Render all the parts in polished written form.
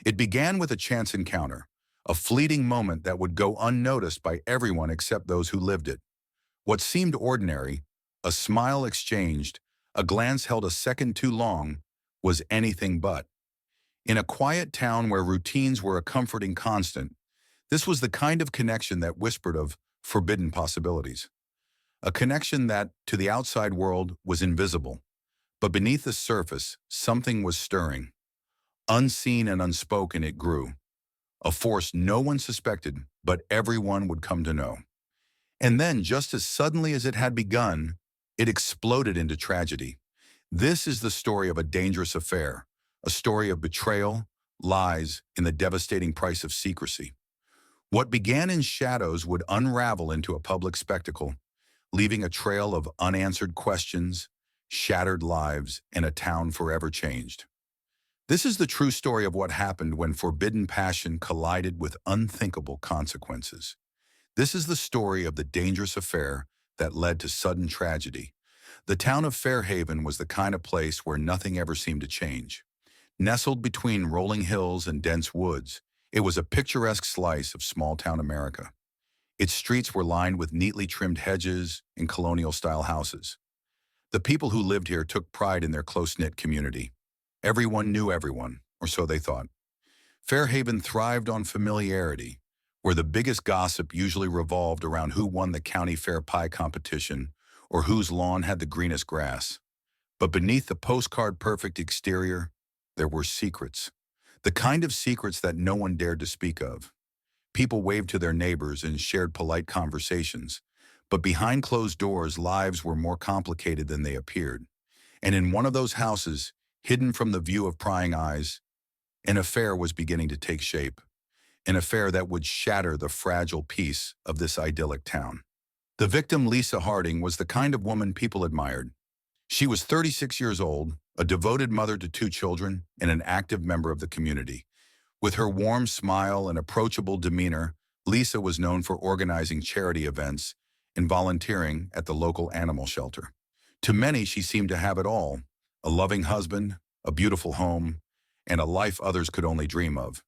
It began with a chance encounter, a fleeting moment that would go unnoticed by everyone except those who lived it. What seemed ordinary, a smile exchanged, a glance held a second too long, was anything but. In a quiet town where routines were a comforting constant, this was the kind of connection that whispered of forbidden possibilities. A connection that, to the outside world, was invisible. But beneath the surface, something was stirring. Unseen and unspoken, it grew. A force no one suspected, but everyone would come to know. And then, just as suddenly as it had begun, it exploded into tragedy. This is the story of a dangerous affair, a story of betrayal, lies, and the devastating price of secrecy. What began in shadows would unravel into a public spectacle, leaving a trail of unanswered questions, shattered lives, and a town forever changed. This is the true story of what happened when forbidden passion collided with unthinkable consequences. This is the story of the dangerous affair that led to sudden tragedy. The town of Fairhaven was the kind of place where nothing ever seemed to change. Nestled between rolling hills and dense woods, it was a picturesque slice of small-town America. Its streets were lined with neatly trimmed hedges and colonial-style houses. The people who lived here took pride in their close-knit community. Everyone knew everyone, or so they thought. Fairhaven thrived on familiarity, where the biggest gossip usually revolved around who won the county fair pie competition or whose lawn had the greenest grass. But beneath the postcard-perfect exterior, there were secrets. The kind of secrets that no one dared to speak of. People waved to their neighbors and shared polite conversations, but behind closed doors, lives were more complicated than they appeared. And in one of those houses, hidden from the view of prying eyes, an affair was beginning to take shape. An affair that would shatter the fragile peace of this idyllic town. The victim, Lisa Harding, was the kind of woman people admired. She was 36 years old, a devoted mother to 2 children, and an active member of the community. With her warm smile and approachable demeanor, Lisa was known for organizing charity events and volunteering at the local animal shelter. To many, she seemed to have it all: a loving husband, a beautiful home, and a life others could only dream of.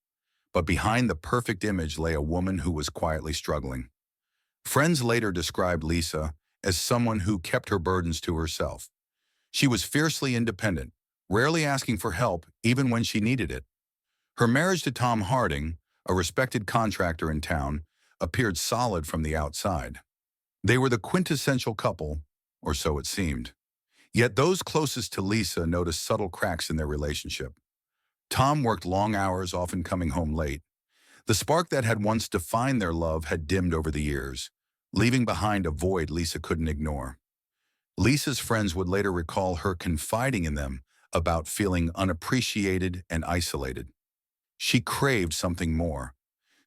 But behind the perfect image lay a woman who was quietly struggling. Friends later described Lisa as someone who kept her burdens to herself. She was fiercely independent, rarely asking for help even when she needed it. Her marriage to Tom Harding, a respected contractor in town, appeared solid from the outside. They were the quintessential couple, or so it seemed. Yet those closest to Lisa noticed subtle cracks in their relationship. Tom worked long hours, often coming home late. The spark that had once defined their love had dimmed over the years, leaving behind a void Lisa couldn't ignore. Lisa's friends would later recall her confiding in them about feeling unappreciated and isolated. She craved something more,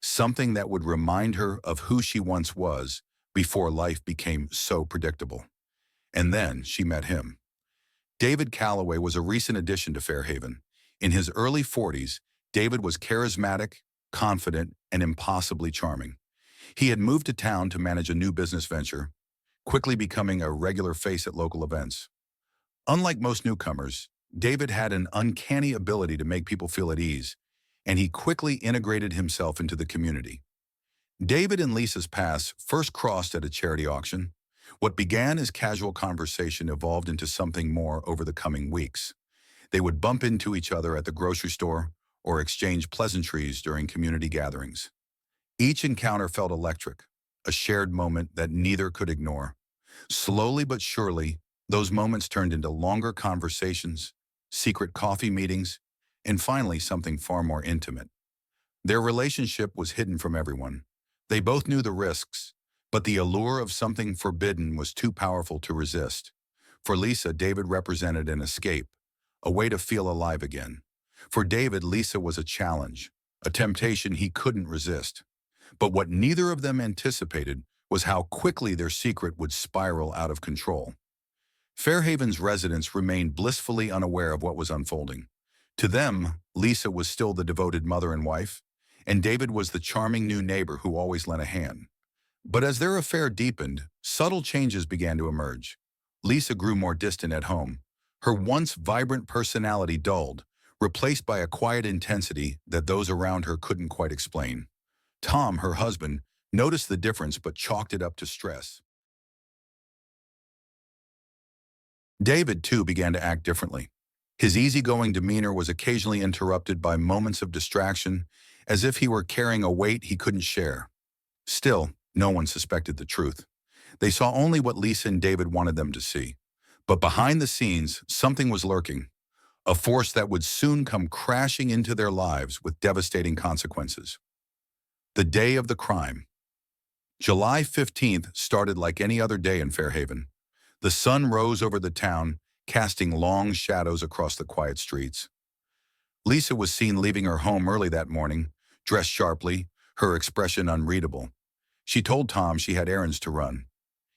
something that would remind her of who she once was before life became so predictable. And then she met him. David Calloway was a recent addition to Fairhaven. In his early 40s, David was charismatic, confident, and impossibly charming. He had moved to town to manage a new business venture, quickly becoming a regular face at local events. Unlike most newcomers, David had an uncanny ability to make people feel at ease, and he quickly integrated himself into the community. David and Lisa's paths first crossed at a charity auction. What began as casual conversation evolved into something more over the coming weeks. They would bump into each other at the grocery store or exchange pleasantries during community gatherings. Each encounter felt electric, a shared moment that neither could ignore. Slowly but surely, those moments turned into longer conversations, secret coffee meetings, and finally something far more intimate. Their relationship was hidden from everyone. They both knew the risks, but the allure of something forbidden was too powerful to resist. For Lisa, David represented an escape, a way to feel alive again. For David, Lisa was a challenge, a temptation he couldn't resist. But what neither of them anticipated was how quickly their secret would spiral out of control. Fairhaven's residents remained blissfully unaware of what was unfolding. To them, Lisa was still the devoted mother and wife, and David was the charming new neighbor who always lent a hand. But as their affair deepened, subtle changes began to emerge. Lisa grew more distant at home. Her once vibrant personality dulled, replaced by a quiet intensity that those around her couldn't quite explain. Tom, her husband, noticed the difference but chalked it up to stress. David, too, began to act differently. His easygoing demeanor was occasionally interrupted by moments of distraction, as if he were carrying a weight he couldn't share. Still, no one suspected the truth. They saw only what Lisa and David wanted them to see. But behind the scenes, something was lurking, a force that would soon come crashing into their lives with devastating consequences. The day of the crime. July 15th started like any other day in Fairhaven. The sun rose over the town, casting long shadows across the quiet streets. Lisa was seen leaving her home early that morning, dressed sharply, her expression unreadable. She told Tom she had errands to run.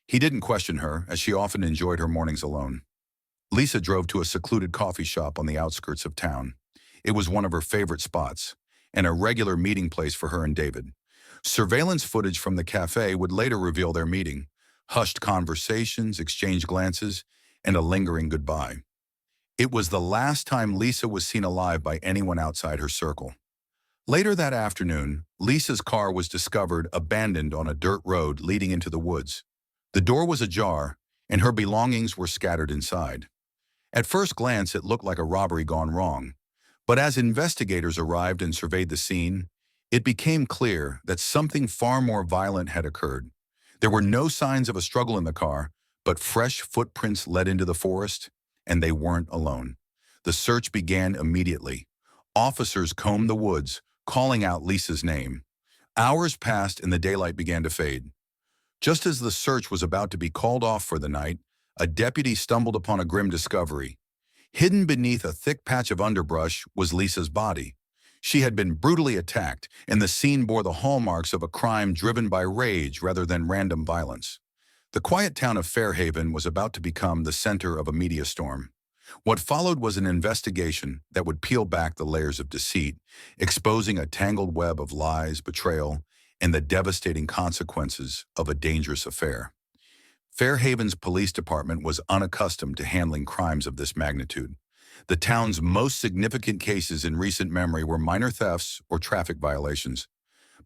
He didn't question her, as she often enjoyed her mornings alone. Lisa drove to a secluded coffee shop on the outskirts of town. It was one of her favorite spots, and a regular meeting place for her and David. Surveillance footage from the cafe would later reveal their meeting: hushed conversations, exchanged glances, and a lingering goodbye. It was the last time Lisa was seen alive by anyone outside her circle. Later that afternoon, Lisa's car was discovered abandoned on a dirt road leading into the woods. The door was ajar, and her belongings were scattered inside. At first glance, it looked like a robbery gone wrong. But as investigators arrived and surveyed the scene, it became clear that something far more violent had occurred. There were no signs of a struggle in the car, but fresh footprints led into the forest, and they weren't alone. The search began immediately. Officers combed the woods, calling out Lisa's name. Hours passed and the daylight began to fade. Just as the search was about to be called off for the night, a deputy stumbled upon a grim discovery. Hidden beneath a thick patch of underbrush was Lisa's body. She had been brutally attacked, and the scene bore the hallmarks of a crime driven by rage rather than random violence. The quiet town of Fairhaven was about to become the center of a media storm. What followed was an investigation that would peel back the layers of deceit, exposing a tangled web of lies, betrayal, and the devastating consequences of a dangerous affair. Fairhaven's police department was unaccustomed to handling crimes of this magnitude. The town's most significant cases in recent memory were minor thefts or traffic violations.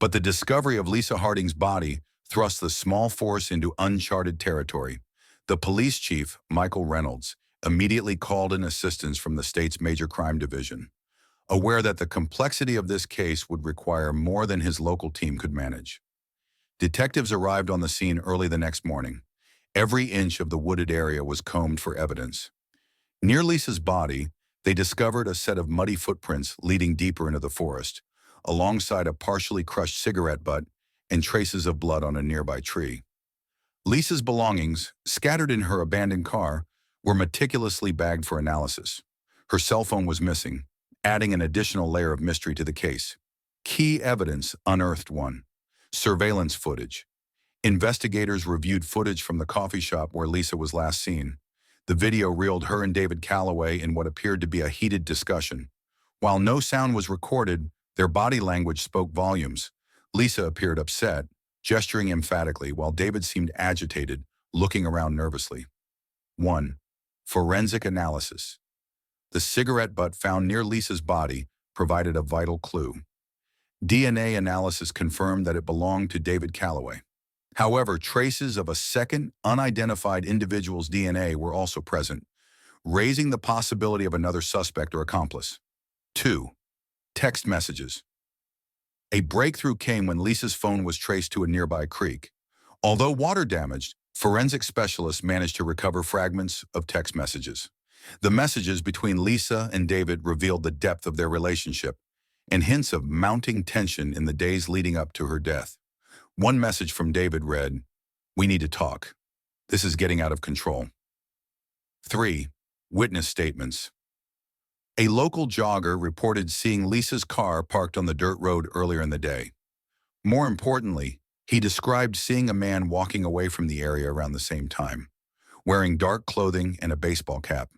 But the discovery of Lisa Harding's body thrust the small force into uncharted territory. The police chief, Michael Reynolds, immediately called in assistance from the state's major crime division, aware that the complexity of this case would require more than his local team could manage. Detectives arrived on the scene early the next morning. Every inch of the wooded area was combed for evidence. Near Lisa's body, they discovered a set of muddy footprints leading deeper into the forest, alongside a partially crushed cigarette butt and traces of blood on a nearby tree. Lisa's belongings, scattered in her abandoned car, were meticulously bagged for analysis. Her cell phone was missing, adding an additional layer of mystery to the case. Key evidence unearthed: 1. Surveillance footage. Investigators reviewed footage from the coffee shop where Lisa was last seen. The video reeled her and David Calloway in what appeared to be a heated discussion. While no sound was recorded, their body language spoke volumes. Lisa appeared upset, gesturing emphatically, while David seemed agitated, looking around nervously. 1. Forensic analysis. The cigarette butt found near Lisa's body provided a vital clue. DNA analysis confirmed that it belonged to David Calloway. However, traces of a second, unidentified individual's DNA were also present, raising the possibility of another suspect or accomplice. 2. Text messages. A breakthrough came when Lisa's phone was traced to a nearby creek. Although water damaged, forensic specialists managed to recover fragments of text messages. The messages between Lisa and David revealed the depth of their relationship and hints of mounting tension in the days leading up to her death. One message from David read, "We need to talk. This is getting out of control." 3. Witness statements. A local jogger reported seeing Lisa's car parked on the dirt road earlier in the day. More importantly, he described seeing a man walking away from the area around the same time, wearing dark clothing and a baseball cap.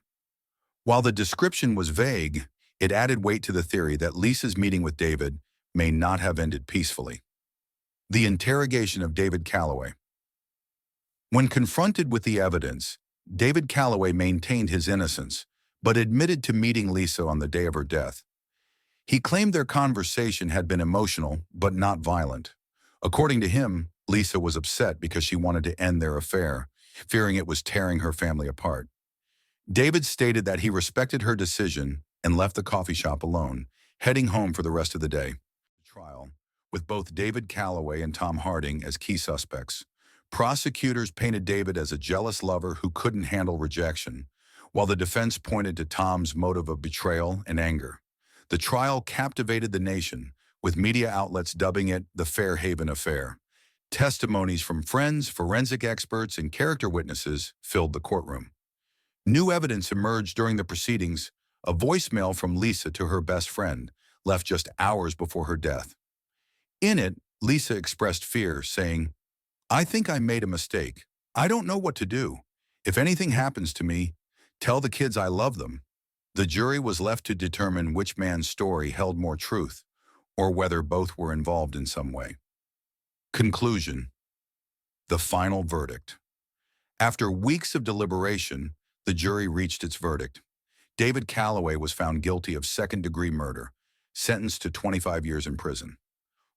While the description was vague, it added weight to the theory that Lisa's meeting with David may not have ended peacefully. The interrogation of David Calloway. When confronted with the evidence, David Calloway maintained his innocence, but admitted to meeting Lisa on the day of her death. He claimed their conversation had been emotional, but not violent. According to him, Lisa was upset because she wanted to end their affair, fearing it was tearing her family apart. David stated that he respected her decision and left the coffee shop alone, heading home for the rest of the day. Trial, with both David Calloway and Tom Harding as key suspects. Prosecutors painted David as a jealous lover who couldn't handle rejection, while the defense pointed to Tom's motive of betrayal and anger. The trial captivated the nation, with media outlets dubbing it the Fairhaven affair. Testimonies from friends, forensic experts, and character witnesses filled the courtroom. New evidence emerged during the proceedings, a voicemail from Lisa to her best friend, left just hours before her death. In it, Lisa expressed fear, saying, "I think I made a mistake. I don't know what to do. If anything happens to me, tell the kids I love them." The jury was left to determine which man's story held more truth, or whether both were involved in some way. Conclusion. The final verdict. After weeks of deliberation, the jury reached its verdict. David Calloway was found guilty of second-degree murder, sentenced to 25 years in prison.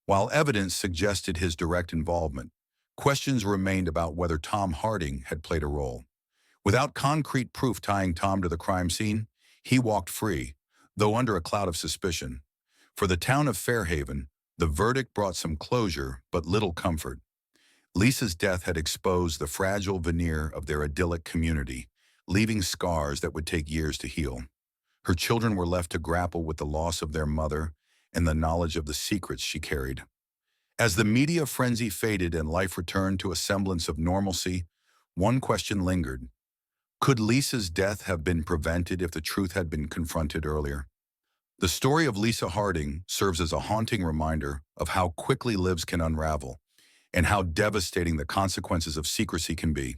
While evidence suggested his direct involvement, questions remained about whether Tom Harding had played a role. Without concrete proof tying Tom to the crime scene, he walked free, though under a cloud of suspicion. For the town of Fairhaven, the verdict brought some closure but little comfort. Lisa's death had exposed the fragile veneer of their idyllic community, leaving scars that would take years to heal. Her children were left to grapple with the loss of their mother and the knowledge of the secrets she carried. As the media frenzy faded and life returned to a semblance of normalcy, one question lingered. Could Lisa's death have been prevented if the truth had been confronted earlier? The story of Lisa Harding serves as a haunting reminder of how quickly lives can unravel and how devastating the consequences of secrecy can be.